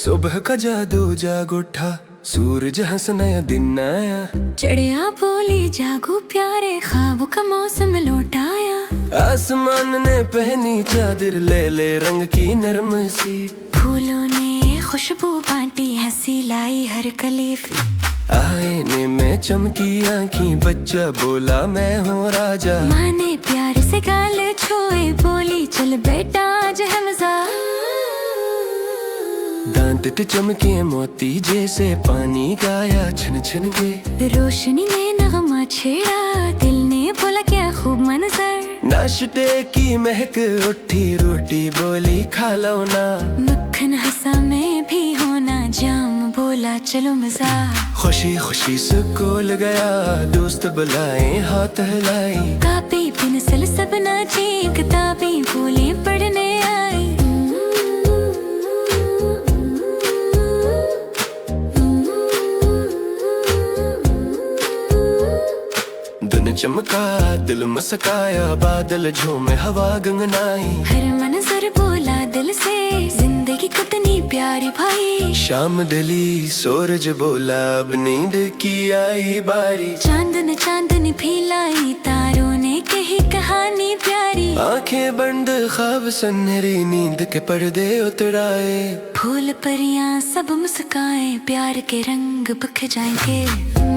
सुबह का जादू जाग उठा, सूरज हंस नया दिन आया। चिड़िया बोली जागो प्यारे, ख्वाब का मौसम लौट आया। आसमान ने पहनी चादर, ले ले रंग की नरम सी। फूलों ने खुशबू बांटी, हंसी लाई हर कली। आईने में चमकी आँखी, बच्चा बोला मैं हूँ राजा। माँ ने प्यार से गाल छुए, बोली चल बेटा आज है मजा। दांत पे चमके मोती जैसे, पानी गाया छन छन के। रोशनी ने नगमा छेड़ा, दिल ने बोला क्या खूब मंजर। नाश्ते की महक उठी, रोटी बोली खा लो ना। मक्खन हंसा मैं भी होना, जाम बोला चलो मजा। खुशी खुशी स्कूल गया, दोस्त बुलाए हाथ हिलाई। कापी पेंसिल सब नाची, किताबें बोली पढ़ने आई। दिन चमका दिल मस्काया, बादल झूमे हवा गंगनाई। हर मंजर बोला दिल से, जिंदगी कितनी प्यारी भाई। शाम ढली सूरज बोला, अब नींद की आई बारी। चांदन चांदनी फैलाई, तारों ने कही कहानी प्यारी। आंखें बंद ख्वाब सन्हरी, नींद के पर्दे उतराए। फूल परियां सब मुस्काए, प्यार के रंग बिख जाएंगे।